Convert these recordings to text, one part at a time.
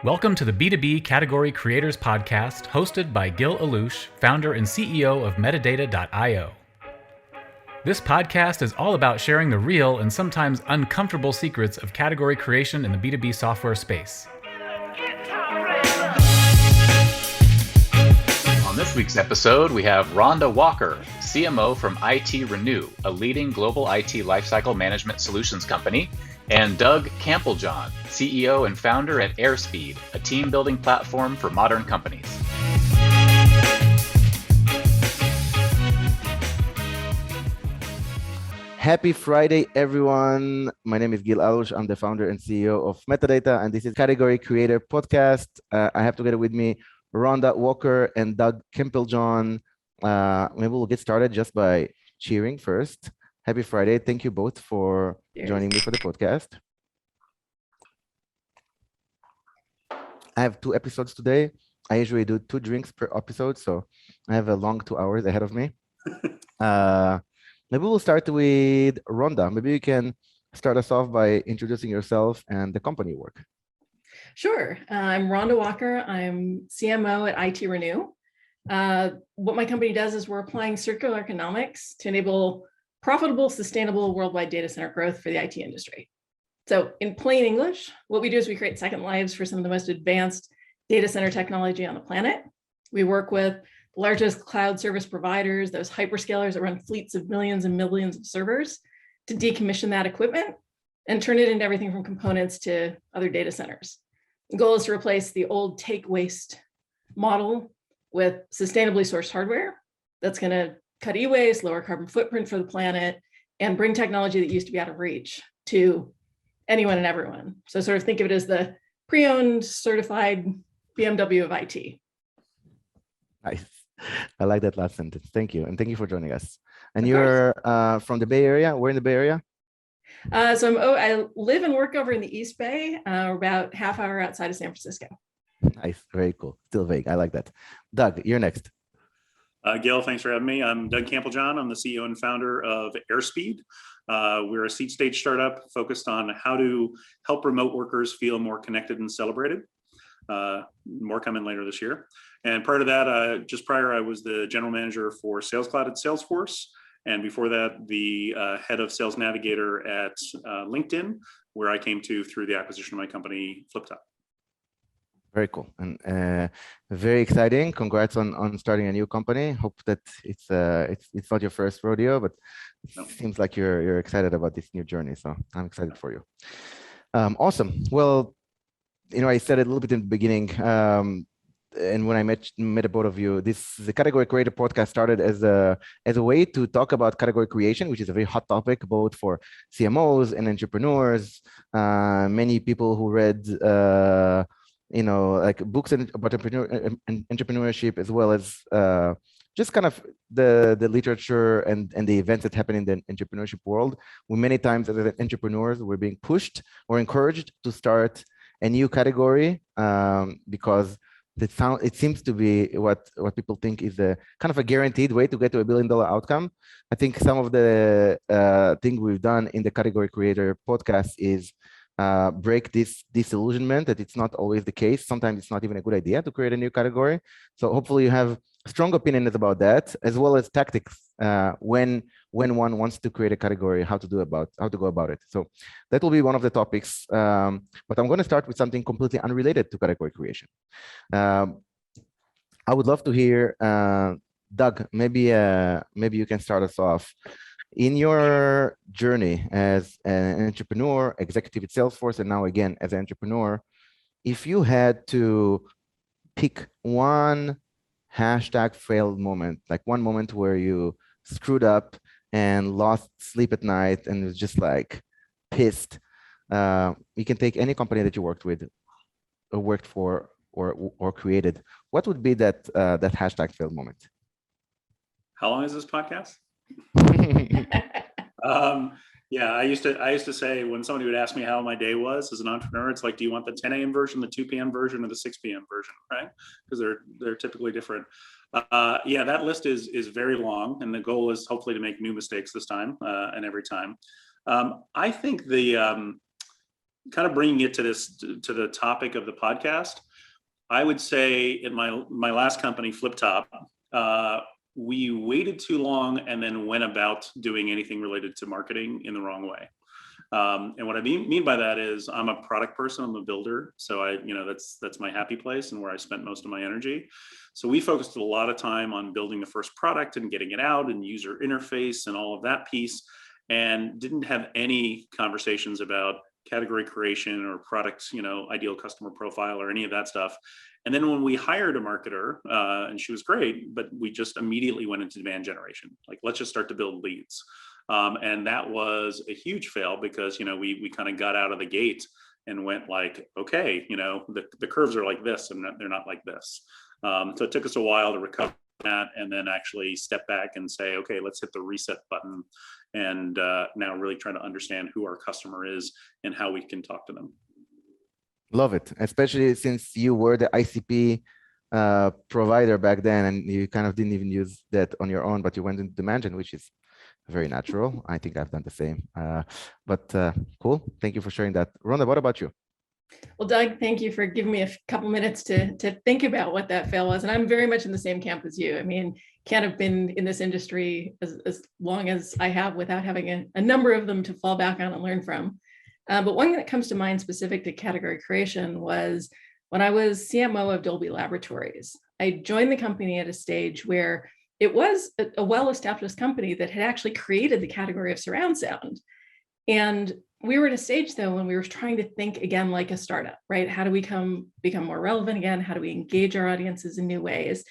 Welcome to the B2B Category Creators Podcast, hosted by Gil Alouche, founder and CEO of Metadata.io. This podcast is all about sharing the real and sometimes uncomfortable secrets of category creation in the B2B software space. On this week's episode, we have Rhonda Walker, CMO from IT Renew, a leading global IT lifecycle management solutions company, and Doug Camplejohn, CEO and founder at Airspeed, a team-building platform for modern companies. Happy Friday, everyone. My name is Gil Alouche. I'm the founder and CEO of Metadata, and this is Category Creator Podcast. I have together with me Rhonda Walker and Doug Camplejohn. Maybe we'll get started just by cheering first. Happy Friday. Thank you both for joining me for the podcast. I have 2 episodes today. I usually do 2 drinks per episode, so I have a long 2 hours ahead of me. Maybe we'll start with Rhonda. Maybe you can start us off by introducing yourself and the company you work. Sure. I'm Rhonda Walker. I'm CMO at IT Renew. What my company does is we're applying circular economics to enable profitable, sustainable worldwide data center growth for the IT industry. So in plain English, what we do is we create second lives for some of the most advanced data center technology on the planet. We work with the largest cloud service providers, those hyperscalers that run fleets of millions and millions of servers, to decommission that equipment and turn it into everything from components to other data centers. The goal is to replace the old take waste model with sustainably sourced hardware that's going to cut e-waste, lower carbon footprint for the planet, and bring technology that used to be out of reach to anyone and everyone. So sort of think of it as the pre-owned certified BMW of IT. Nice. I like that last sentence. Thank you. And thank you for joining us. And you're from the Bay Area? We're in the Bay Area? I live and work over in the East Bay, about half hour outside of San Francisco. Nice. Very cool. Still vague. I like that. Doug, you're next. Gil, thanks for having me. I'm Doug Camplejohn. I'm the CEO and founder of Airspeed. We're a seed stage startup focused on how to help remote workers feel more connected and celebrated. More coming later this year. And prior to that, just prior, I was the general manager for Sales Cloud at Salesforce. And before that, the head of Sales Navigator at LinkedIn, where I came to through the acquisition of my company, FlipTop. Very cool and very exciting. Congrats on starting a new company. Hope that it's not your first rodeo, but it seems like you're excited about this new journey. So I'm excited for you. Awesome. Well, I said it a little bit in the beginning, and when I met both of you, the Category Creator Podcast started as a way to talk about category creation, which is a very hot topic both for CMOs and entrepreneurs. Many people who read like books about entrepreneurship, as well as just kind of the literature and the events that happen in the entrepreneurship world. We many times as entrepreneurs, we're being pushed or encouraged to start a new category because it seems to be what people think is a kind of a guaranteed way to get to $1 billion outcome. I think some of the thing we've done in the Category Creator Podcast is break this disillusionment that it's not always the case. Sometimes it's not even a good idea to create a new category. So hopefully you have strong opinions about that, as well as tactics when one wants to create a category, how to go about it. So that will be one of the topics. But I'm going to start with something completely unrelated to category creation. I would love to hear, Doug, maybe you can start us off. In your journey as an entrepreneur, executive at Salesforce, and now again as an entrepreneur, if you had to pick one #failed moment, like one moment where you screwed up and lost sleep at night and was just like pissed, you can take any company that you worked with or worked for or created. What would be that #failed moment? How long is this podcast? Yeah, I used to say when somebody would ask me how my day was as an entrepreneur, it's like, do you want the 10 a.m. version, the 2 p.m. version, or the 6 p.m. version, right? Because they're typically different. Yeah, that list is very long, and the goal is hopefully to make new mistakes this time and every time. I think kind of bringing it to the topic of the podcast, I would say in my last company, FlipTop, we waited too long and then went about doing anything related to marketing in the wrong way. And what I mean by that is I'm a product person, I'm a builder. So that's my happy place and where I spent most of my energy. So we focused a lot of time on building the first product and getting it out and user interface and all of that piece, and didn't have any conversations about category creation or products, ideal customer profile or any of that stuff. And then when we hired a marketer, and she was great, but we just immediately went into demand generation. Like, let's just start to build leads. And that was a huge fail because, we kind of got out of the gate and went like, okay, the curves are like this and they're not like this. So it took us a while to recover that and then actually step back and say, okay, let's hit the reset button and now really try to understand who our customer is and how we can talk to them. Love it, especially since you were the ICP provider back then, and you kind of didn't even use that on your own, but you went into demand gen, which is very natural. I think I've done the same. But cool. Thank you for sharing that. Rhonda, what about you? Well, Doug, thank you for giving me a couple minutes to think about what that fail was. And I'm very much in the same camp as you. I mean, can't have been in this industry as long as I have without having a number of them to fall back on and learn from. But one that comes to mind specific to category creation was when I was CMO of Dolby Laboratories. I joined the company at a stage where it was a well-established company that had actually created the category of surround sound. And we were at a stage, though, when we were trying to think again like a startup, right? How do we become more relevant again? How do we engage our audiences in new ways?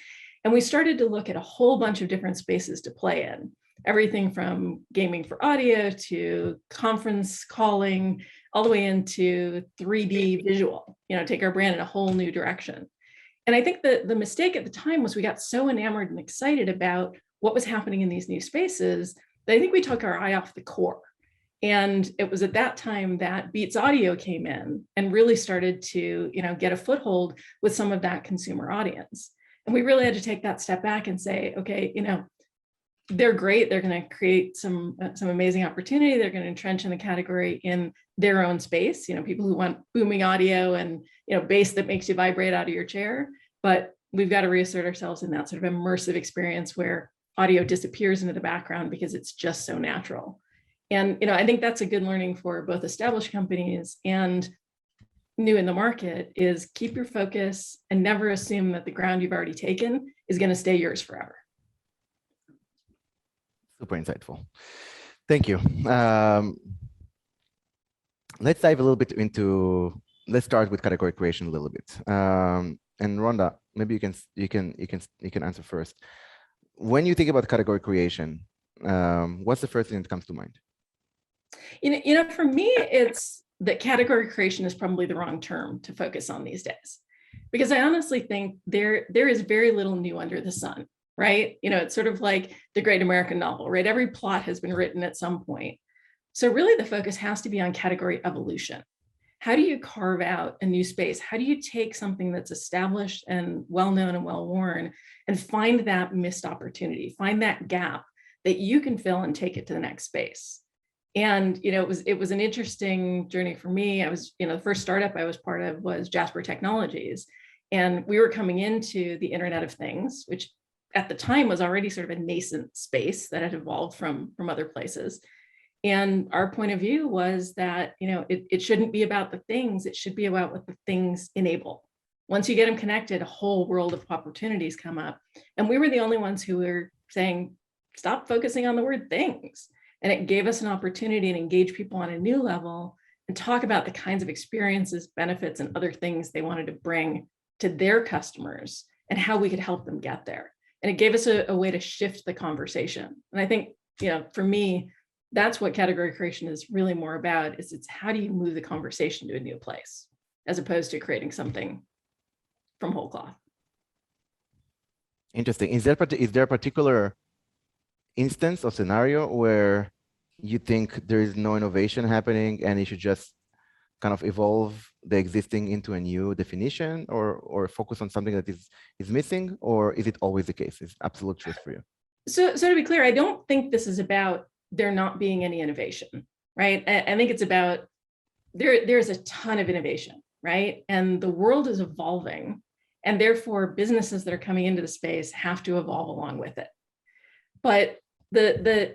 And we started to look at a whole bunch of different spaces to play in. Everything from gaming for audio to conference calling, all the way into 3D visual, take our brand in a whole new direction. And I think the mistake at the time was we got so enamored and excited about what was happening in these new spaces that I think we took our eye off the core. And it was at that time that Beats Audio came in and really started to, get a foothold with some of that consumer audience. And we really had to take that step back and say, okay, they're great. They're going to create some amazing opportunity. They're going to entrench in the category in their own space. People who want booming audio and bass that makes you vibrate out of your chair. But we've got to reassert ourselves in that sort of immersive experience where audio disappears into the background because it's just so natural. And I think that's a good learning for both established companies and new in the market is keep your focus and never assume that the ground you've already taken is going to stay yours forever. Super insightful. Thank you. Let's dive a little bit let's start with category creation a little bit. And Rhonda, maybe you can answer first. When you think about category creation, what's the first thing that comes to mind? For me, it's that category creation is probably the wrong term to focus on these days, because I honestly think there is very little new under the sun. Right? It's sort of like the great American novel, right? Every plot has been written at some point. So really the focus has to be on category evolution. How do you carve out a new space? How do you take something that's established and well-known and well-worn and find that missed opportunity, find that gap that you can fill and take it to the next space? And, it was an interesting journey for me. I was, the first startup I was part of was Jasper Technologies. And we were coming into the Internet of Things, which at the time was already sort of a nascent space that had evolved from other places. And our point of view was that, it shouldn't be about the things, it should be about what the things enable. Once you get them connected, a whole world of opportunities come up. And we were the only ones who were saying, stop focusing on the word things. And it gave us an opportunity to engage people on a new level and talk about the kinds of experiences, benefits, and other things they wanted to bring to their customers and how we could help them get there. And it gave us a way to shift the conversation. And I think, for me, that's what category creation is really more about, is it's how do you move the conversation to a new place, as opposed to creating something from whole cloth. Interesting. Is there a particular instance or scenario where you think there is no innovation happening and you should just kind of evolve the existing into a new definition, or focus on something that is missing, or is it always the case? It's absolute truth for you? So to be clear, I don't think this is about there not being any innovation, right? I think it's about there's a ton of innovation, right? And the world is evolving, and therefore businesses that are coming into the space have to evolve along with it. But the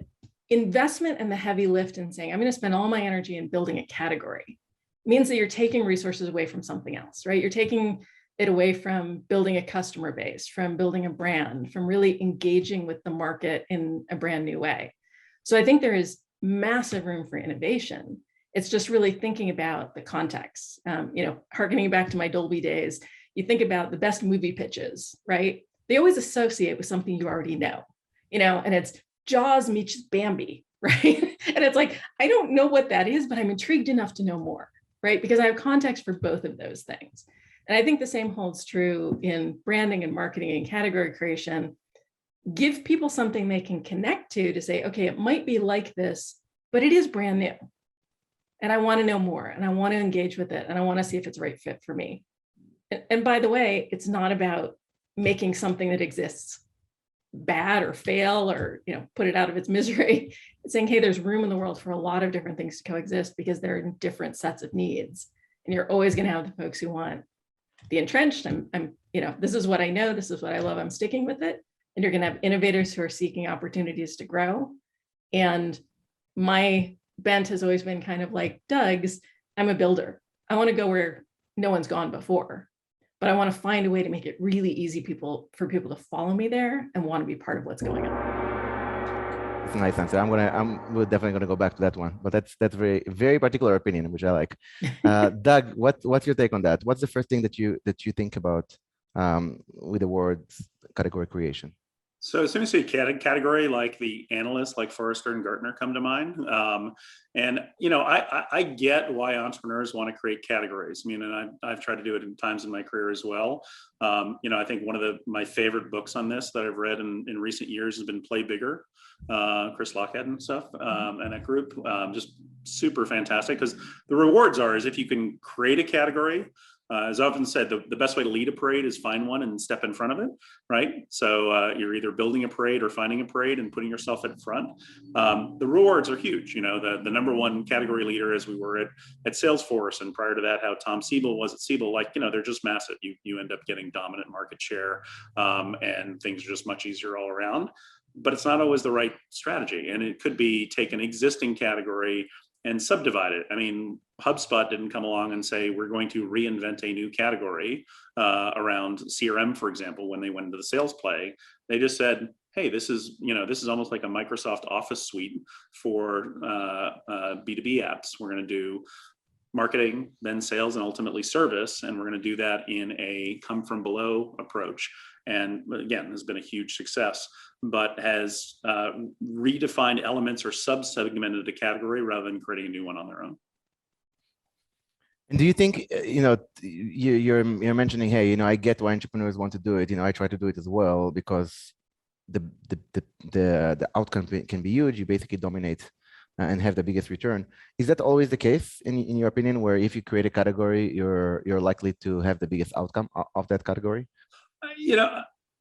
investment and the heavy lift in saying, I'm going to spend all my energy in building a category means that you're taking resources away from something else, right? You're taking it away from building a customer base, from building a brand, from really engaging with the market in a brand new way. So I think there is massive room for innovation. It's just really thinking about the context. Harkening back to my Dolby days, you think about the best movie pitches, right? They always associate with something you already know, and it's Jaws meets Bambi, right? And it's like, I don't know what that is, but I'm intrigued enough to know more, right? Because I have context for both of those things. And I think the same holds true in branding and marketing and category creation. Give people something they can connect to say, okay, it might be like this, but it is brand new. And I want to know more, and I want to engage with it, and I want to see if it's the right fit for me. And by the way, it's not about making something that exists bad or fail or put it out of its misery. It's saying, hey, there's room in the world for a lot of different things to coexist because they're in different sets of needs. And you're always going to have the folks who want the entrenched. This is what I know, this is what I love, I'm sticking with it. And you're going to have innovators who are seeking opportunities to grow. And my bent has always been kind of like Doug's. I'm a builder. I want to go where no one's gone before, but I want to find a way to make it really easy for people to follow me there and want to be part of what's going on. That's a nice answer. We're definitely gonna go back to that one, but that's very, very particular opinion, which I like. Doug, what's your take on that? What's the first thing that you think about with the words category creation? So as soon as you say category, like the analysts like Forrester and Gartner come to mind. I get why entrepreneurs want to create categories. And I've tried to do it in times in my career as well. I think one of my favorite books on this that I've read in recent years has been Play Bigger, Chris Lockhead and stuff, and that group. Just super fantastic, because the rewards is if you can create a category. As often said, the best way to lead a parade is find one and step in front of it, right? So you're either building a parade or finding a parade and putting yourself in front. The rewards are huge. The number one category leader, as we were at Salesforce, and prior to that, how Tom Siebel was at Siebel, they're just massive. You end up getting dominant market share, and things are just much easier all around. But it's not always the right strategy, and it could be take an existing category and subdivide it. HubSpot didn't come along and say, we're going to reinvent a new category around CRM, for example, when they went into the sales play. They just said, hey, this is almost like a Microsoft Office suite for B2B apps. We're going to do marketing, then sales, and ultimately service. And we're going to do that in a come from below approach. And again, has been a huge success, but has redefined elements or sub-segmented a category rather than creating a new one on their own. And do you think, you're mentioning, hey, I get why entrepreneurs want to do it. I try to do it as well, because the outcome can be huge. You basically dominate and have the biggest return. Is that always the case in your opinion, where if you create a category, you're likely to have the biggest outcome of that category?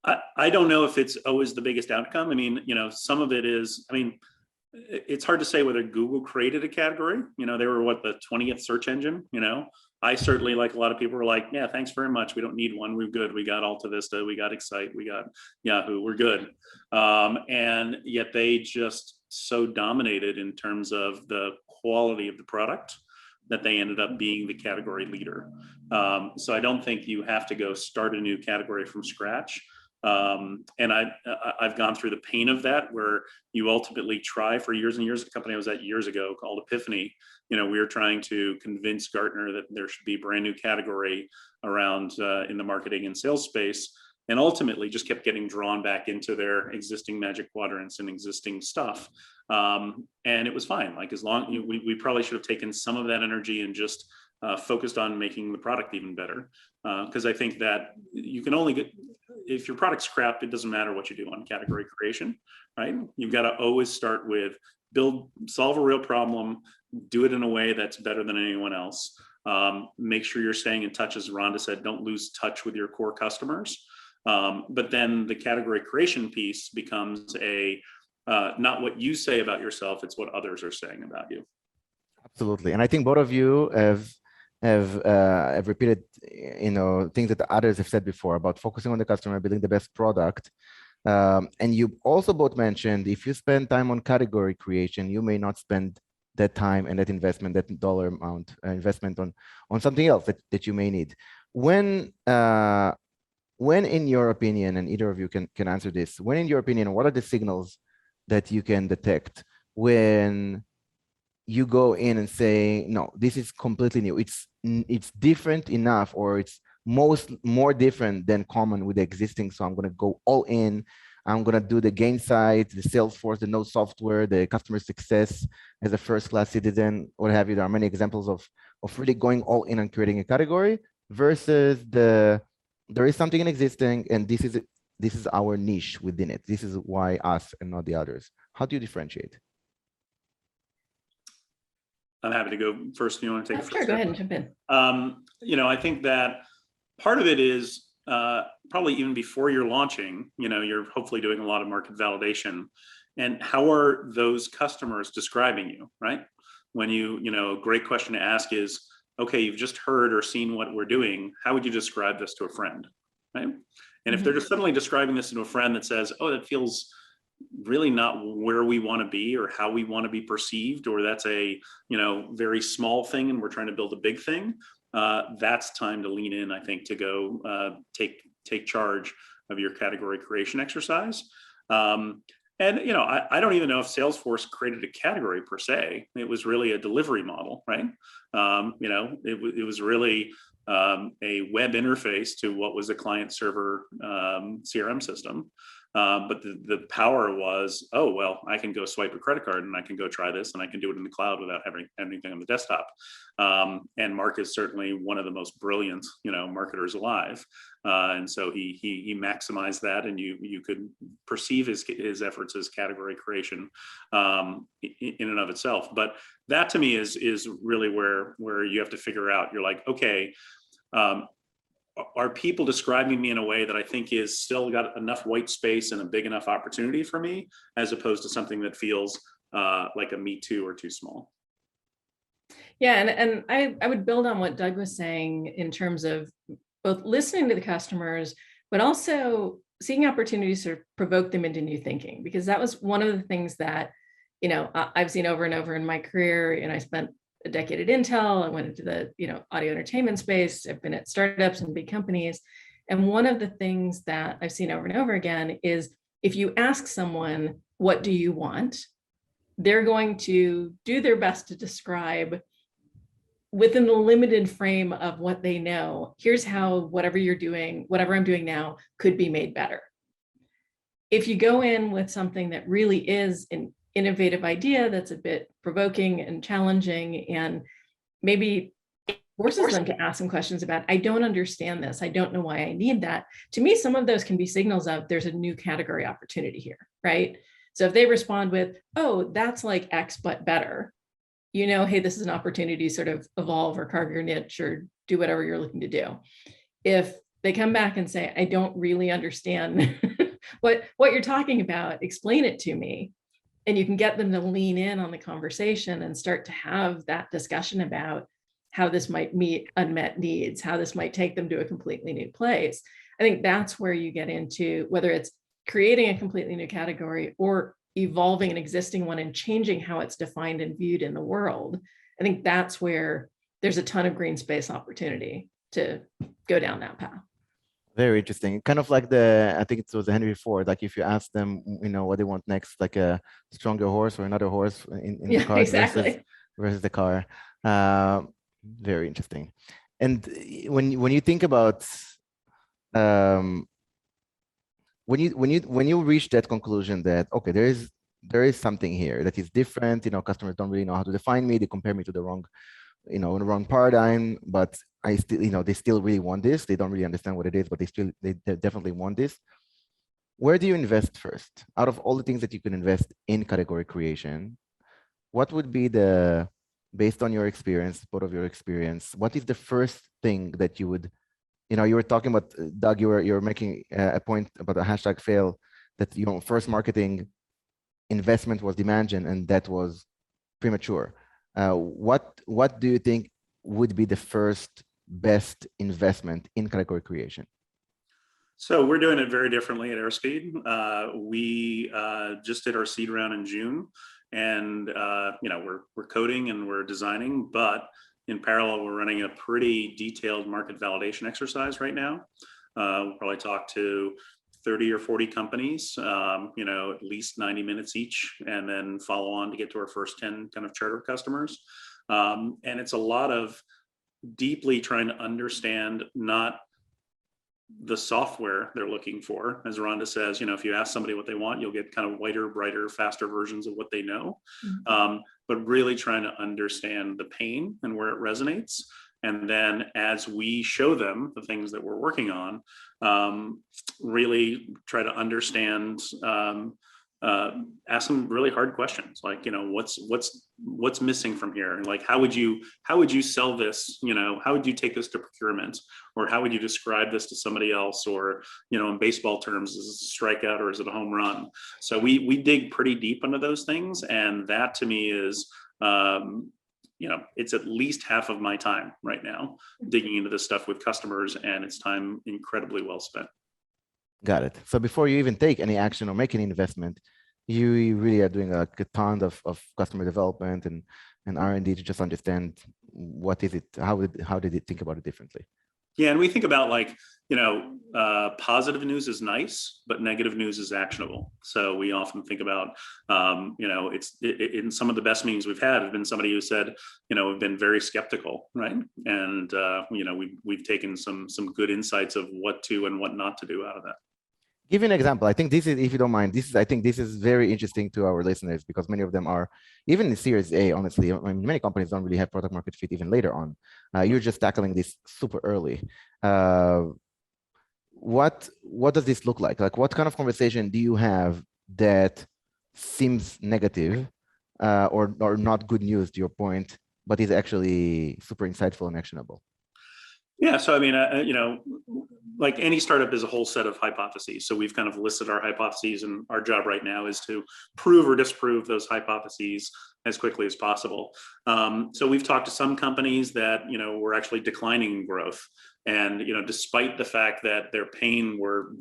I don't know if it's always the biggest outcome. Some of it is, it's hard to say whether Google created a category. They were the 20th search engine. I certainly, like a lot of people, were like, yeah, thanks very much. We don't need one. We're good. We got Alta Vista. We got Excite. We got Yahoo. We're good. And yet they just so dominated in terms of the quality of the product that they ended up being the category leader. So I don't think you have to go start a new category from scratch. And I've gone through the pain of that, where you ultimately try for years and years. The company I was at years ago called Epiphany, we were trying to convince Gartner that there should be a brand new category around in the marketing and sales space, and ultimately just kept getting drawn back into their existing magic quadrants and existing stuff. And it was fine. As long we probably should have taken some of that energy and just focused on making the product even better. Because I think that you can only get, if your product's crap, it doesn't matter what you do on category creation, right? You've got to always start with solve a real problem, do it in a way that's better than anyone else. Make sure you're staying in touch, as Rhonda said, don't lose touch with your core customers. But then the category creation piece becomes not what you say about yourself, it's what others are saying about you. Absolutely. And I think both of you have repeated, things that others have said before about focusing on the customer, building the best product. And you also both mentioned if you spend time on category creation, you may not spend that time and that investment, that dollar amount investment on something else that you may need. When in your opinion, and either of you can answer this, when in your opinion, what are the signals that you can detect when you go in and say, no, this is completely new. It's different enough, or it's more different than common with the existing. So I'm going to go all in. I'm going to do the gain side, the Salesforce, the no software, the customer success as a first-class citizen, what have you. There are many examples of really going all in and creating a category versus there is something in existing, and this is our niche within it. This is why us and not the others. How do you differentiate? I'm happy to go first. You want to take it? Sure, go ahead and jump in. I think that part of it is probably even before you're launching, you're hopefully doing a lot of market validation. And how are those customers describing you, right? When a great question to ask is, okay, you've just heard or seen what we're doing. How would you describe this to a friend, right? And if they're just suddenly describing this to a friend that says, oh, that feels really not where we want to be or how we want to be perceived, or that's a very small thing and we're trying to build a big thing, that's time to lean in, I think, to go take charge of your category creation exercise. And I don't even know if Salesforce created a category per se. It was really a delivery model, right? It was really a web interface to what was a client server CRM system. But the power was, oh, well, I can go swipe a credit card and I can go try this and I can do it in the cloud without having anything on the desktop. And Mark is certainly one of the most brilliant, marketers alive. And so he maximized that, and you could perceive his efforts as category creation in and of itself. But that to me is really where you have to figure out, you're like, okay, are people describing me in a way that I think is still got enough white space and a big enough opportunity for me, as opposed to something that feels like a me too or too small? Yeah, and I would build on what Doug was saying in terms of both listening to the customers, but also seeing opportunities to provoke them into new thinking, because that was one of the things that, I've seen over and over in my career. And I spent a decade at Intel. I went into the, audio entertainment space. I've been at startups and big companies. And one of the things that I've seen over and over again is if you ask someone, what do you want? They're going to do their best to describe within the limited frame of what they know. Here's how whatever you're doing, whatever I'm doing now could be made better. If you go in with something that really is an innovative idea that's a bit provoking and challenging, and maybe forces them to ask some questions about, I don't understand this. I don't know why I need that. To me, some of those can be signals of there's a new category opportunity here, right? So if they respond with, oh, that's like X, but better, hey, this is an opportunity to sort of evolve or carve your niche or do whatever you're looking to do. If they come back and say, I don't really understand what you're talking about, explain it to me. And you can get them to lean in on the conversation and start to have that discussion about how this might meet unmet needs, how this might take them to a completely new place. I think that's where you get into whether it's creating a completely new category or evolving an existing one and changing how it's defined and viewed in the world. I think that's where there's a ton of green space opportunity to go down that path. Very interesting. Kind of like I think it was Henry Ford, like if you ask them, what they want next, like a stronger horse or another horse in the car exactly. versus the car. Very interesting. And when you think about, when you reach that conclusion that, okay, there is something here that is different, customers don't really know how to define me, they compare me to the wrong, in the wrong paradigm, but I still, they still really want this. They don't really understand what it is, but they definitely want this. Where do you invest first? Out of all the things that you can invest in category creation, what would be based on your experience, both of your experience, what is the first thing that you would, you were talking about, Doug, you were making a point about a hashtag fail, that, first marketing investment was demand gen, and that was premature. What do you think would be the first best investment in category creation? So we're doing it very differently at Airspeed. We just did our seed round in June, and we're coding and we're designing, but in parallel, we're running a pretty detailed market validation exercise right now. We'll probably talk to 30 or 40 companies, at least 90 minutes each, and then follow on to get to our first 10 kind of charter customers. And it's a lot of deeply trying to understand not the software they're looking for. As Rhonda says, if you ask somebody what they want, you'll get kind of whiter, brighter, faster versions of what they know. Mm-hmm. But really trying to understand the pain and where it resonates. And then as we show them the things that we're working on, really try to understand, ask them really hard questions, like, what's missing from here? And like, how would you sell this? How would you take this to procurement? Or how would you describe this to somebody else? Or, in baseball terms, is this a strikeout or is it a home run? So we dig pretty deep into those things. And that to me is, it's at least half of my time right now digging into this stuff with customers, and it's time incredibly well spent. Got it. So before you even take any action or make any investment, you really are doing a ton of customer development and R&D to just understand what is it, how did it think about it differently? Yeah, and we think about positive news is nice, but negative news is actionable. So we often think about, in some of the best meetings we've had have been somebody who said, we've been very skeptical, right? And we've taken some good insights of what to and what not to do out of that. Give you an example. I think this is, if you don't mind, I think this is very interesting to our listeners because many of them are, even in Series A, honestly, many companies don't really have product market fit even later on. You're just tackling this super early. What does this look like? Like, what kind of conversation do you have that seems negative or not good news to your point, but is actually super insightful and actionable? Yeah, so I mean, like any startup is a whole set of hypotheses. So we've kind of listed our hypotheses, and our job right now is to prove or disprove those hypotheses as quickly as possible. So we've talked to some companies that, were actually declining in growth. And, despite the fact that their pain were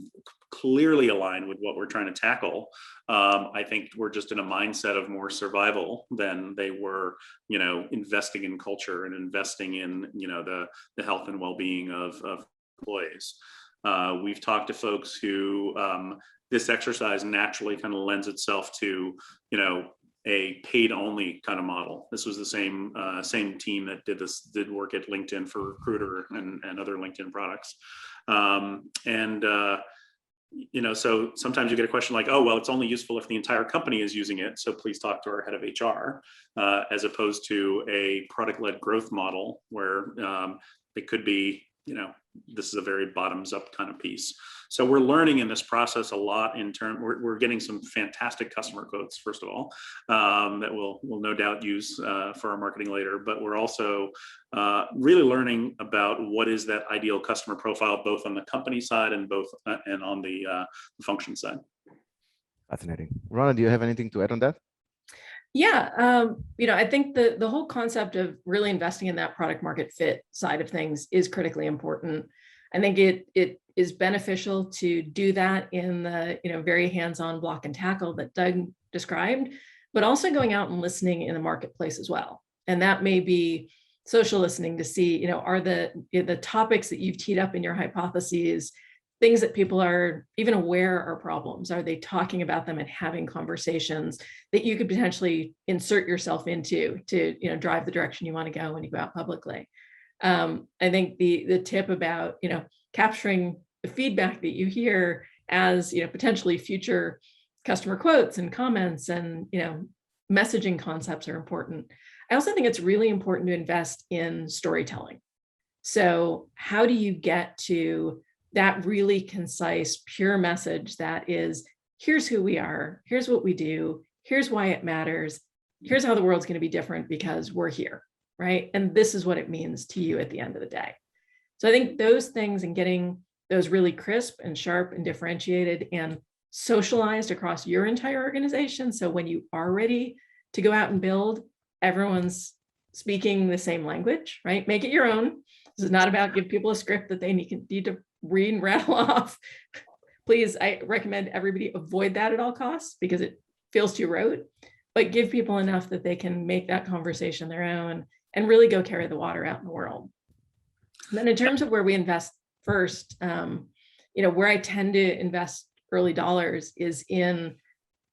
clearly aligned with what we're trying to tackle, I think we're just in a mindset of more survival than they were, investing in culture and investing in, the health and well-being of employees. We've talked to folks who this exercise naturally kind of lends itself to, a paid only kind of model. This was the same team that did work at LinkedIn for Recruiter and other LinkedIn products. So sometimes you get a question like, oh, well, it's only useful if the entire company is using it. So please talk to our head of HR, as opposed to a product-led growth model where it could be, this is a very bottoms up kind of piece. So we're learning in this process a lot we're getting some fantastic customer quotes, first of all, that we'll no doubt use for our marketing later, but we're also really learning about what is that ideal customer profile, both on the company side and on the function side. Fascinating. Rhonda, do you have anything to add on that? Yeah, I think the whole concept of really investing in that product market fit side of things is critically important. I think it is beneficial to do that in the very hands-on block and tackle that Doug described, but also going out and listening in the marketplace as well. And that may be social listening to see, are the topics that you've teed up in your hypotheses things that people are even aware are problems? Are they talking about them and having conversations that you could potentially insert yourself into to drive the direction you want to go when you go out publicly? I think the tip about capturing the feedback that you hear as potentially future customer quotes and comments and messaging concepts are important. I also think it's really important to invest in storytelling. So how do you get to that really concise, pure message that is, here's who we are, here's what we do, here's why it matters, here's how the world's going to be different because we're here, right? And this is what it means to you at the end of the day. So I think those things and getting those really crisp and sharp and differentiated and socialized across your entire organization. So when you are ready to go out and build, everyone's speaking the same language, right? Make it your own. This is not about give people a script that they need to read and rattle off. Please, I recommend everybody avoid that at all costs because it feels too rote, but give people enough that they can make that conversation their own and really go carry the water out in the world. And then in terms of where we invest first, where I tend to invest early dollars is in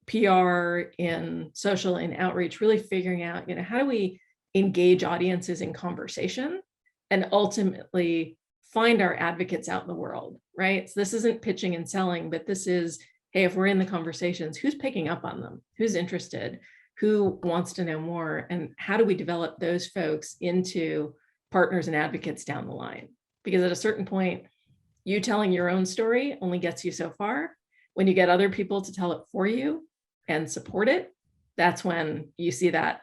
PR, in social, in outreach, really figuring out, how do we engage audiences in conversation and ultimately find our advocates out in the world, right? So this isn't pitching and selling, but this is, hey, if we're in the conversations, who's picking up on them? Who's interested? Who wants to know more? And how do we develop those folks into partners and advocates down the line? Because at a certain point, you telling your own story only gets you so far. When you get other people to tell it for you and support it, that's when you see that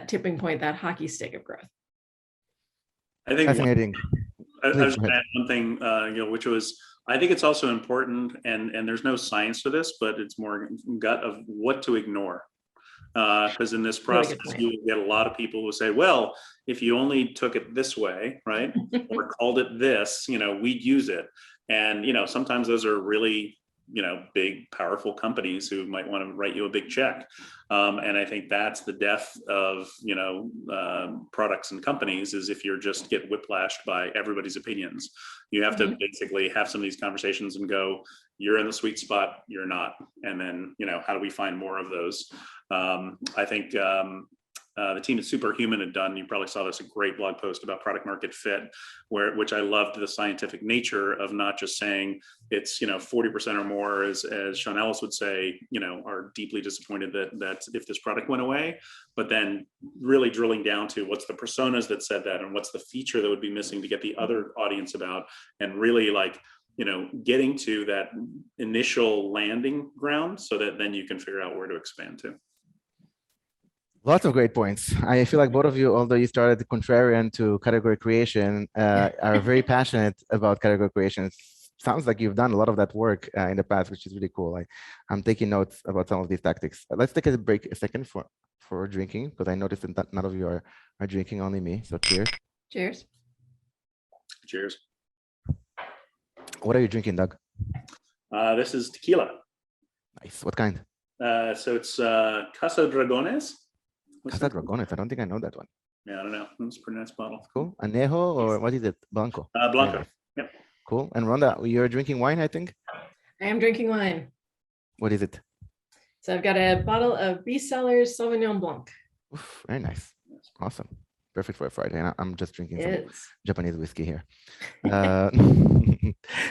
tipping point, that hockey stick of growth. I think Fascinating. I was going to add one thing, which was, I think it's also important, and there's no science to this, but it's more gut of what to ignore. Because in this process, you get a lot of people who say, well, if you only took it this way, right, or called it this, we'd use it. And, sometimes those are really, big, powerful companies who might want to write you a big check. And I think that's the death of, products and companies, is if you're just get whiplashed by everybody's opinions. You have to basically have some of these conversations and go, you're in the sweet spot, you're not. And then, how do we find more of those? I think the team at Superhuman had done, you probably saw this, a great blog post about product market fit, which I loved the scientific nature of not just saying it's 40% or more, as Sean Ellis would say, are deeply disappointed that if this product went away, but then really drilling down to what's the personas that said that and what's the feature that would be missing to get the other audience about, and really getting to that initial landing ground so that then you can figure out where to expand to. Lots of great points. I feel like both of you, although you started contrarian to category creation, are very passionate about category creation. Sounds like you've done a lot of that work in the past, which is really cool. I'm taking notes about some of these tactics. Let's take a break a second for drinking, because I noticed that none of you are drinking, only me. So cheers. Cheers. Cheers. What are you drinking, Doug? This is tequila. Nice. What kind? So it's Casa Dragones. Casa Dragones. I don't think I know that one. Yeah, I don't know. It's a pretty nice bottle. Cool. Anejo, or what is it? Blanco. Blanco. Yep. Cool. And Rhonda, you're drinking wine, I think? I am drinking wine. What is it? So I've got a bottle of B Cellars Sauvignon Blanc. Oof, very nice. Awesome. Perfect for a Friday. And I'm just drinking some Japanese whiskey here.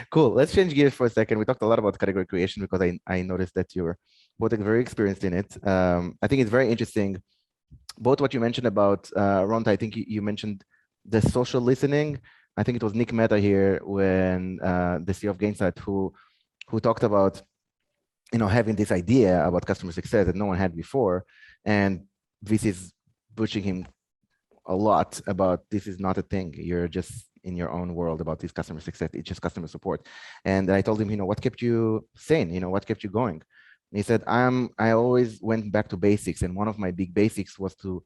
Cool. Let's change gears for a second. We talked a lot about category creation because I noticed that you're both very experienced in it. I think it's very interesting. Both what you mentioned about, Rhonda, I think you mentioned the social listening. I think it was Nick Mehta here when the CEO of Gainsight who talked about, having this idea about customer success that no one had before. And this is pushing him a lot about, this is not a thing. You're just in your own world about this customer success. It's just customer support. And I told him, what kept you sane? What kept you going? And he said, I always went back to basics. And one of my big basics was to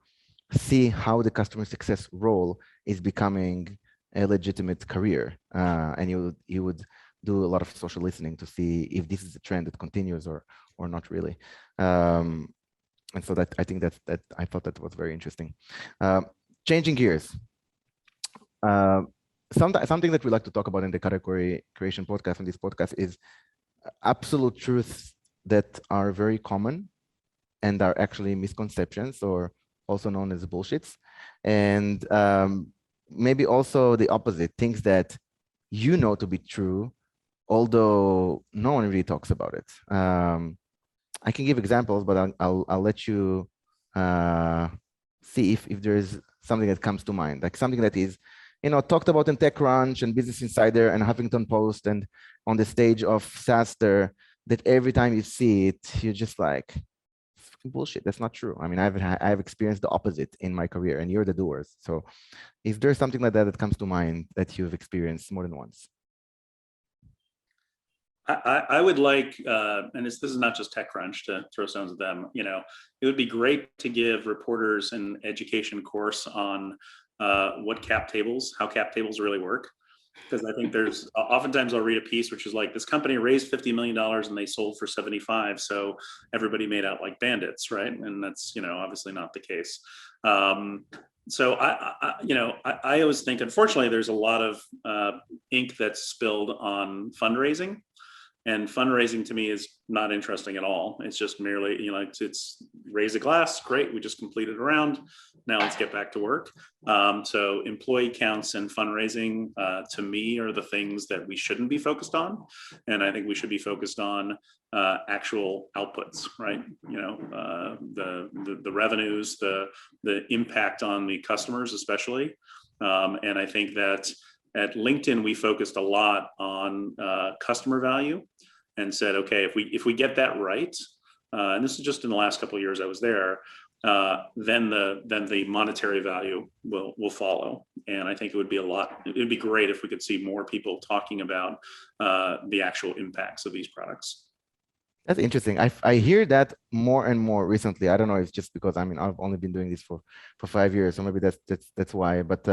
see how the customer success role is becoming a legitimate career. And you would do a lot of social listening to see if this is a trend that continues or not really. And so that I think that I thought that was very interesting. Changing gears. Something that we like to talk about in the category creation podcast and this podcast is absolute truths that are very common and are actually misconceptions, or also known as bullshits. And maybe also the opposite, things that to be true, although no one really talks about it. I can give examples, but I'll let you see if there's something that comes to mind, like something that is, talked about in TechCrunch and Business Insider and Huffington Post and on the stage of SaaStr, that every time you see it, you're just like, bullshit, that's not true. I mean, I've experienced the opposite in my career, and you're the doers. So is there something like that that comes to mind that you've experienced more than once? I would like, and this is not just TechCrunch to throw stones at them, it would be great to give reporters an education course on how cap tables really work. Because I think there's oftentimes I'll read a piece which is like, this company raised $50 million and they sold for 75, so everybody made out like bandits, right? And that's obviously not the case. So I always think, unfortunately, there's a lot of ink that's spilled on fundraising. And fundraising to me is not interesting at all. It's just merely, it's raise a glass, great, we just completed a round. Now let's get back to work. So employee counts and fundraising, to me, are the things that we shouldn't be focused on. And I think we should be focused on actual outputs, right? The revenues, the impact on the customers, especially. And I think that at LinkedIn, we focused a lot on customer value and said, okay, if we get that right, and this is just in the last couple of years I was there, then the monetary value will follow. And I think it'd be great if we could see more people talking about the actual impacts of these products. That's interesting. I hear that more and more recently. I don't know if it's just because I've only been doing this for 5 years, so maybe that's why. But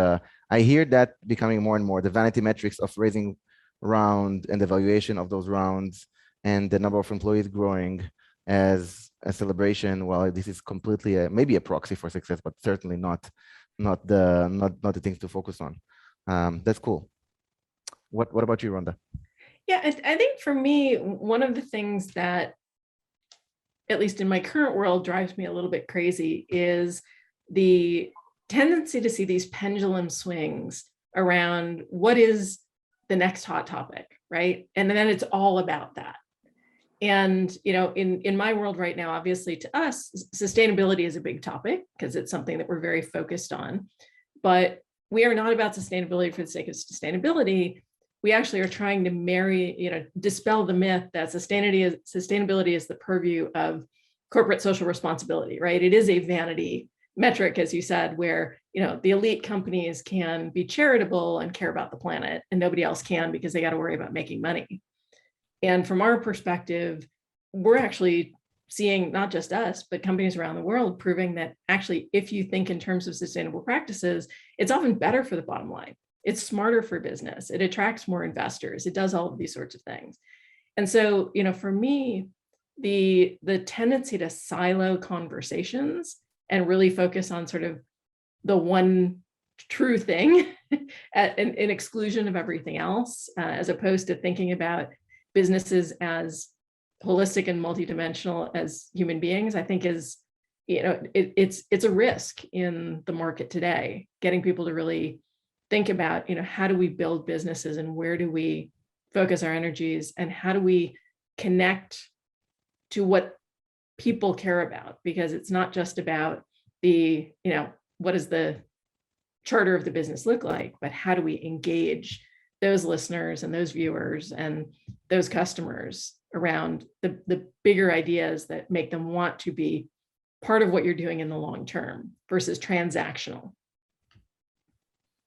I hear that becoming more and more, the vanity metrics of raising round and the valuation of those rounds and the number of employees growing as a celebration. Well, this is completely maybe a proxy for success, but certainly not the things to focus on. That's cool. What about you, Rhonda? Yeah, I think for me, one of the things that, at least in my current world, drives me a little bit crazy is the tendency to see these pendulum swings around what is the next hot topic, right? And then it's all about that. And, in my world right now, obviously to us, sustainability is a big topic because it's something that we're very focused on. But we are not about sustainability for the sake of sustainability. We actually are trying to dispel the myth that sustainability is the purview of corporate social responsibility, right? It is a vanity metric, as you said, where, the elite companies can be charitable and care about the planet and nobody else can because they got to worry about making money. And from our perspective, we're actually seeing not just us, but companies around the world proving that actually, if you think in terms of sustainable practices, it's often better for the bottom line. It's smarter for business. It attracts more investors. It does all of these sorts of things. And so, for me, the tendency to silo conversations and really focus on sort of the one true thing in exclusion of everything else, as opposed to thinking about businesses as holistic and multidimensional as human beings, I think is, it's a risk in the market today, getting people to really think about, how do we build businesses and where do we focus our energies and how do we connect to what people care about? Because it's not just about what does the charter of the business look like, but how do we engage those listeners and those viewers and those customers around the bigger ideas that make them want to be part of what you're doing in the long term versus transactional.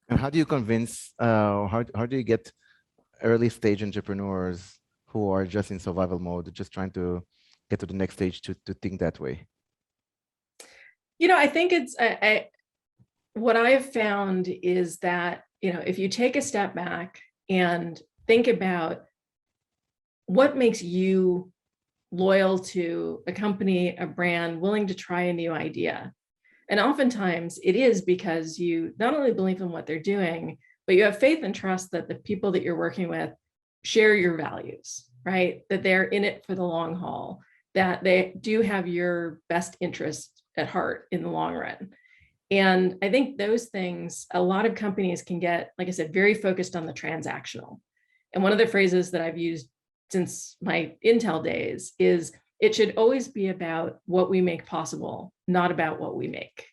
And how do you convince, how do you get early stage entrepreneurs who are just in survival mode, just trying to get to the next stage to think that way? I think it's, what I've found is that, if you take a step back and think about what makes you loyal to a company, a brand, willing to try a new idea. And oftentimes it is because you not only believe in what they're doing, but you have faith and trust that the people that you're working with share your values, right? That they're in it for the long haul, that they do have your best interest at heart in the long run. And I think those things, a lot of companies can get, like I said, very focused on the transactional. And one of the phrases that I've used since my Intel days is, it should always be about what we make possible, not about what we make.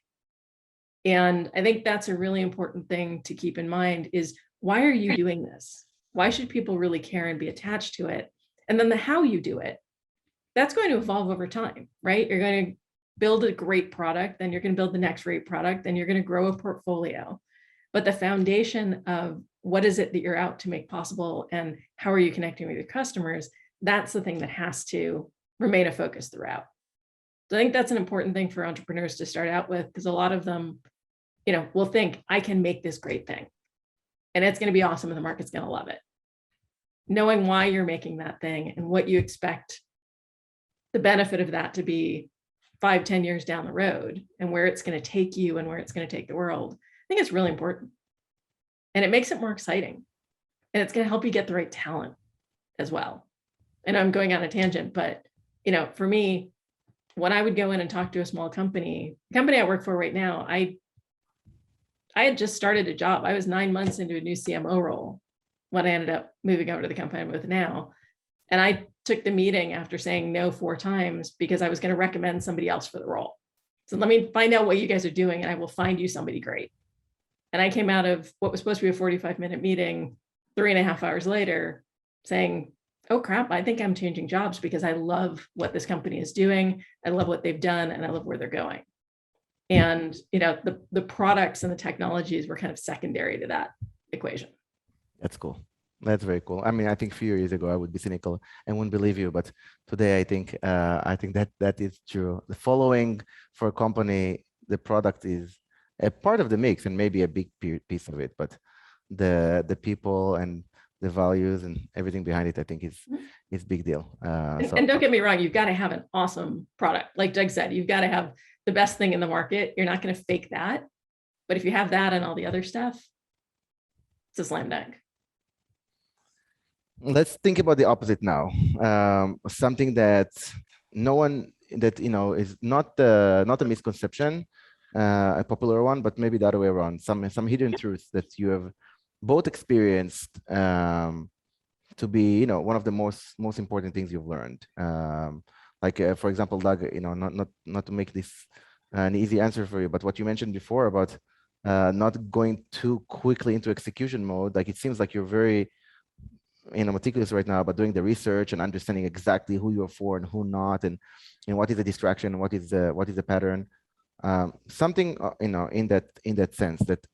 And I think that's a really important thing to keep in mind is, why are you doing this? Why should people really care and be attached to it? And then the how you do it, that's going to evolve over time, right? You're going to build a great product, then you're going to build the next great product, then you're going to grow a portfolio. But the foundation of what is it that you're out to make possible and how are you connecting with your customers, that's the thing that has to remain a focus throughout. So I think that's an important thing for entrepreneurs to start out with, because a lot of them, will think, I can make this great thing and it's going to be awesome and the market's going to love it. Knowing why you're making that thing and what you expect the benefit of that to be 5-10 years down the road, and where it's going to take you and where it's going to take the world, I think it's really important. And it makes it more exciting. And it's going to help you get the right talent as well. And I'm going on a tangent, but for me, when I would go in and talk to a small company, the company I work for right now, I had just started a job. I was 9 months into a new CMO role when I ended up moving over to the company I'm with now. And I took the meeting after saying no 4 times because I was going to recommend somebody else for the role. So let me find out what you guys are doing and I will find you somebody great. And I came out of what was supposed to be a 45-minute meeting 3.5 hours later saying, oh crap, I think I'm changing jobs because I love what this company is doing. I love what they've done and I love where they're going. And the products and the technologies were kind of secondary to that equation. That's cool. That's very cool. I mean, I think a few years ago I would be cynical and wouldn't believe you, but today I think that is true. The following for a company, the product is a part of the mix and maybe a big piece of it, but the people and the values and everything behind it, I think is big deal. And don't get me wrong, you've got to have an awesome product. Like Doug said, you've got to have the best thing in the market. You're not going to fake that. But if you have that and all the other stuff, it's a slam dunk. Let's think about the opposite now. Something that no one that is not a misconception, a popular one, but maybe the other way around. Some hidden truths that you have both experienced to be one of the most important things you've learned. For example, Doug, not to make this an easy answer for you, but what you mentioned before about not going too quickly into execution mode. Like, it seems like you're very meticulous right now about doing the research and understanding exactly who you're for and who not, and what is the distraction, and what is the pattern. Something in that sense that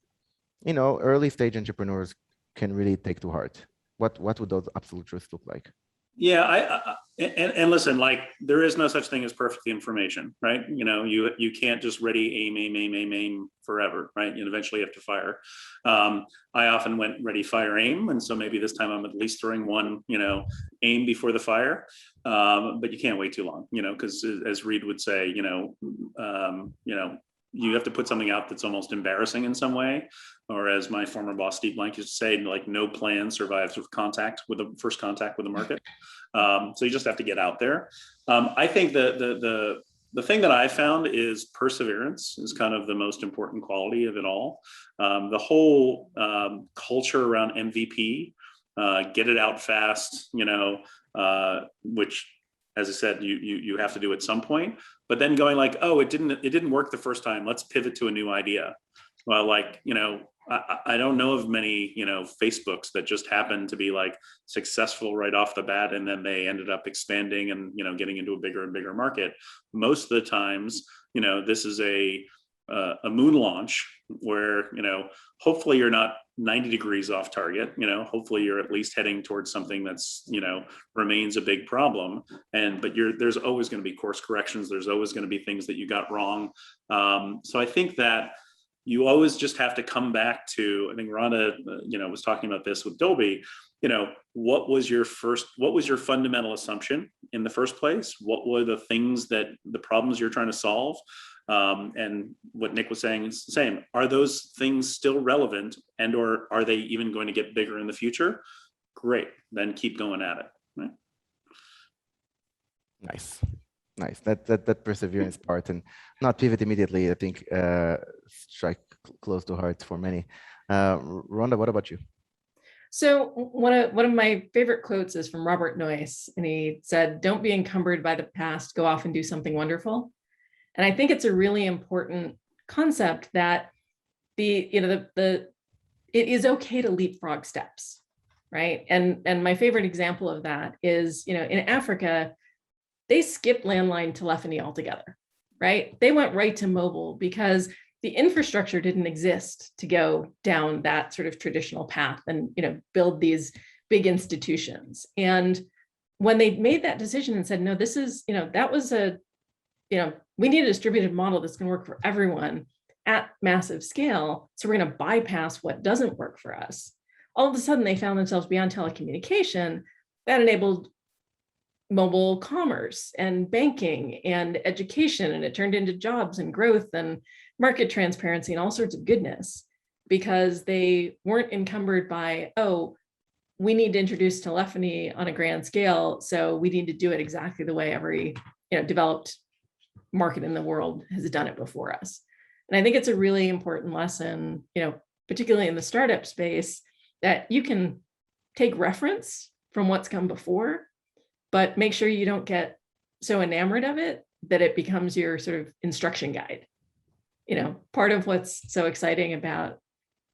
early stage entrepreneurs can really take to heart. What would those absolute truths look like? Yeah, and listen, like, there is no such thing as perfect information, right? You can't just ready aim forever, right? And eventually you have to fire. I often went ready, fire, aim, and so maybe this time I'm at least throwing one, aim before the fire. But you can't wait too long, because as Reed would say, you have to put something out that's almost embarrassing in some way, or as my former boss Steve Blank used to say, like, no plan survives with first contact with the market. So you just have to get out there. I think the thing that I found is perseverance is kind of the most important quality of it all. The whole culture around MVP, get it out fast, which, as I said, you have to do at some point, but then going like, oh, it didn't work the first time, let's pivot to a new idea. Well, I don't know of many, Facebooks that just happen to be like successful right off the bat, and then they ended up expanding and, getting into a bigger and bigger market. Most of the times, this is a moon launch where, hopefully you're not 90 degrees off target, hopefully you're at least heading towards something that's, remains a big problem. But there's always going to be course corrections. There's always going to be things that you got wrong. So I think that you always just have to come back to, I think Rhonda, was talking about this with Dolby, what was your fundamental assumption in the first place? What were the problems you're trying to solve? And what Nick was saying is the same. Are those things still relevant, and or are they even going to get bigger in the future? Great, then keep going at it. Right? Nice. That perseverance part and not pivot immediately, I think, strike close to heart for many. Rhonda, what about you? So one of my favorite quotes is from Robert Noyce, and he said, "Don't be encumbered by the past. Go off and do something wonderful." And I think it's a really important concept that it is okay to leapfrog steps, right? And my favorite example of that is, in Africa, they skipped landline telephony altogether, right? They went right to mobile because the infrastructure didn't exist to go down that sort of traditional path and, build these big institutions. And when they made that decision and said, no, this is, that was we need a distributed model that's going to work for everyone at massive scale. So we're going to bypass what doesn't work for us. All of a sudden, they found themselves beyond telecommunication that enabled mobile commerce and banking and education. And it turned into jobs and growth and market transparency and all sorts of goodness, because they weren't encumbered by, oh, we need to introduce telephony on a grand scale, so we need to do it exactly the way every developed market in the world has done it before us. And I think it's a really important lesson, particularly in the startup space, that you can take reference from what's come before, but make sure you don't get so enamored of it that it becomes your sort of instruction guide. Part of what's so exciting about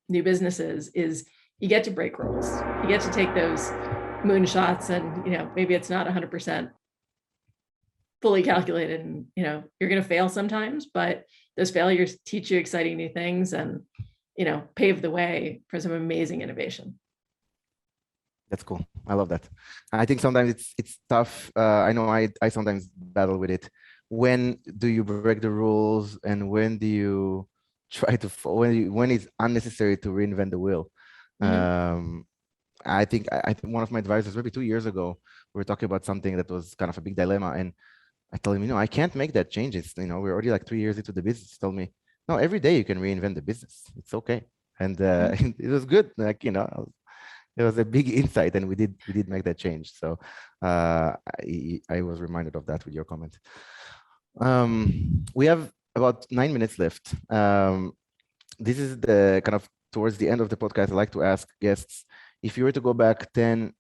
new businesses is you get to break rules. You get to take those moonshots, and maybe it's not 100% fully calculated, and you're going to fail sometimes, but those failures teach you exciting new things and pave the way for some amazing innovation. That's cool. I love that. I think sometimes it's tough. I know I sometimes battle with it. When do you break the rules, and when do you try to when it's unnecessary to reinvent the wheel? Mm-hmm. I think one of my advisors, maybe 2 years ago, we were talking about something that was kind of a big dilemma, and I told him, I can't make that changes. We're already like 3 years into the business. He told me, no, every day you can reinvent the business. It's okay. And it was good. It was a big insight, and we did make that change. So I was reminded of that with your comment. We have about 9 minutes left. This is the kind of towards the end of the podcast. I like to ask guests, if you were to go back 10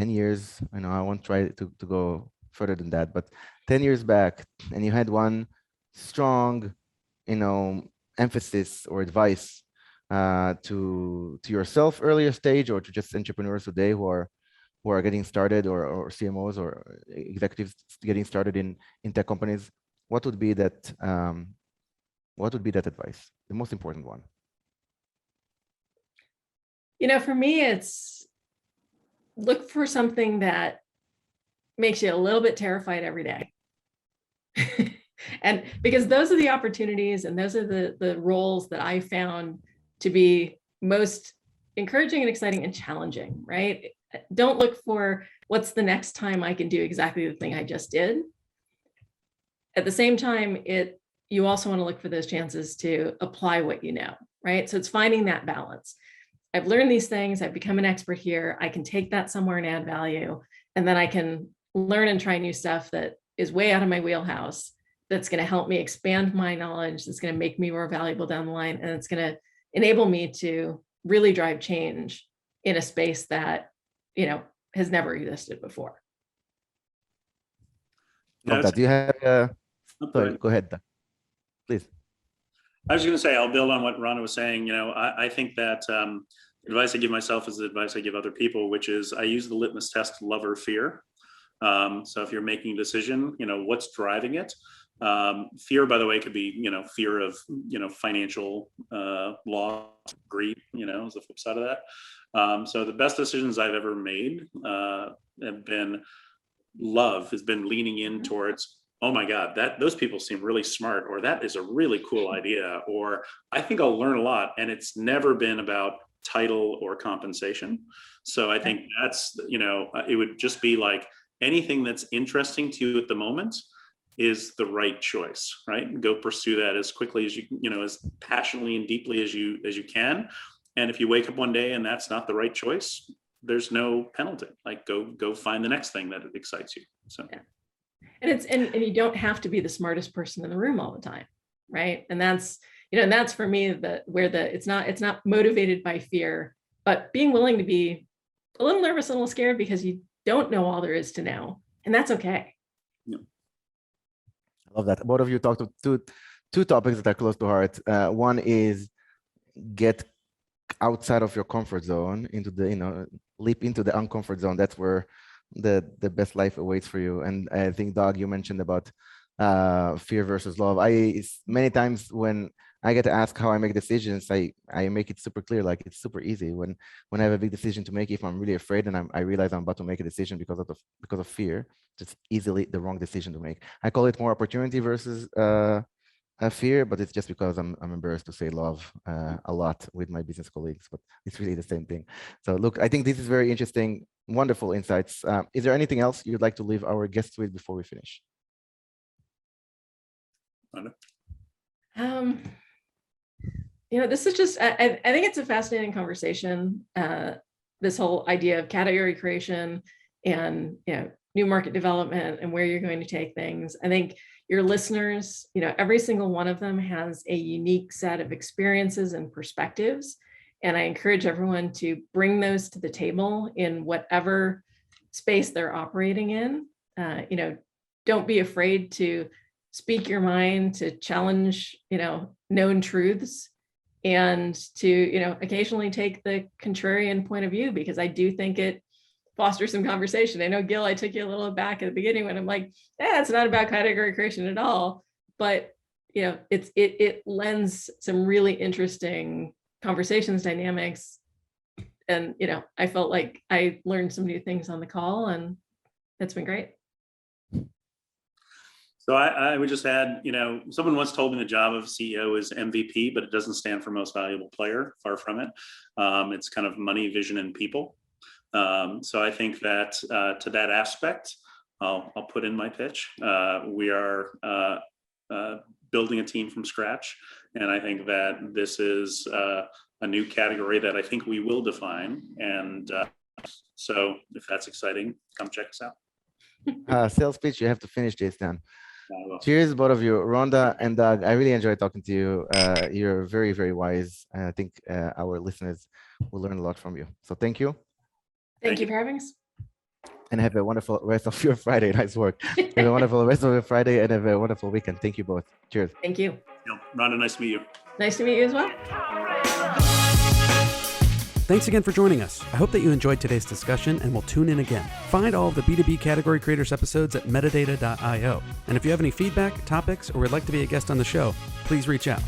years, I won't try to go further than that, but 10 years back, and you had one strong, emphasis or advice to yourself earlier stage, or to just entrepreneurs today who are getting started, or CMOs or executives getting started in tech companies, what would be that advice, the most important one? For me, it's look for something that makes you a little bit terrified every day. And because those are the opportunities, and those are the roles that I found to be most encouraging and exciting and challenging, right? Don't look for what's the next time I can do exactly the thing I just did. At the same time, you also want to look for those chances to apply what you know, right? So it's finding that balance. I've learned these things, I've become an expert here, I can take that somewhere and add value, and then I can learn and try new stuff that is way out of my wheelhouse, that's going to help me expand my knowledge, that's going to make me more valuable down the line, and it's going to enable me to really drive change in a space that, has never existed before. Do you have sorry, go ahead, please. I was going to say, I'll build on what Rhonda was saying. I think that advice I give myself is the advice I give other people, which is I use the litmus test, love or fear. So if you're making a decision, what's driving it? Fear, by the way, could be, fear of, financial loss, greed, is the flip side of that. So the best decisions I've ever made have been love, has been leaning in towards, oh my God, those people seem really smart, or that is a really cool idea, or I think I'll learn a lot. And it's never been about title or compensation. So I think that's, it would just be like anything that's interesting to you at the moment is the right choice, right? Go pursue that as quickly as as passionately and deeply as you can. And if you wake up one day and that's not the right choice, there's no penalty. Like go find the next thing that excites you. So. Yeah. And you don't have to be the smartest person in the room all the time, right? And that's and that's for me it's not motivated by fear, but being willing to be a little nervous, a little scared, because you don't know all there is to know, and that's okay. Yeah. I love that. Both of you talked to two topics that are close to heart. One is get outside of your comfort zone, into the leap into the uncomfort zone. That's where the best life awaits for you. And I think, Doug, you mentioned about fear versus love. Many times when I get to ask how I make decisions, I make it super clear, like it's super easy. When I have a big decision to make, if I'm really afraid and I realize I'm about to make a decision because of fear, it's easily the wrong decision to make. I call it more opportunity versus a fear, but it's just because I'm embarrassed to say love a lot with my business colleagues, but it's really the same thing. So look, I think this is very interesting, wonderful insights. Is there anything else you'd like to leave our guests with before we finish? This is just, I think it's a fascinating conversation. This whole idea of category creation and, new market development and where you're going to take things. I think your listeners, every single one of them has a unique set of experiences and perspectives. And I encourage everyone to bring those to the table in whatever space they're operating in. Don't be afraid to speak your mind, to challenge, known truths, and to, occasionally take the contrarian point of view, because I do think it fosters some conversation. I know, Gil, I took you a little back at the beginning when I'm like, it's not about category creation at all, but it lends some really interesting conversations, dynamics. And, I felt like I learned some new things on the call, and that's been great. So I would just add, someone once told me the job of CEO is MVP, but it doesn't stand for most valuable player. Far from it. It's kind of money, vision, and people. So I think that to that aspect, I'll put in my pitch. We are building a team from scratch, and I think that this is a new category that I think we will define. And so if that's exciting, come check us out. Sales pitch, you have to finish this then. Cheers, both of you. Rhonda and Doug, I really enjoyed talking to you. You're very, very wise. And I think our listeners will learn a lot from you. So thank you. Thank you for having us. And have a wonderful rest of your Friday. Nice work. Have a wonderful rest of your Friday and have a wonderful weekend. Thank you both. Cheers. Thank you. Rhonda, nice to meet you. Nice to meet you as well. Thanks again for joining us. I hope that you enjoyed today's discussion and will tune in again. Find all of the B2B Category Creators episodes at Metadata.io. And if you have any feedback, topics, or would like to be a guest on the show, please reach out.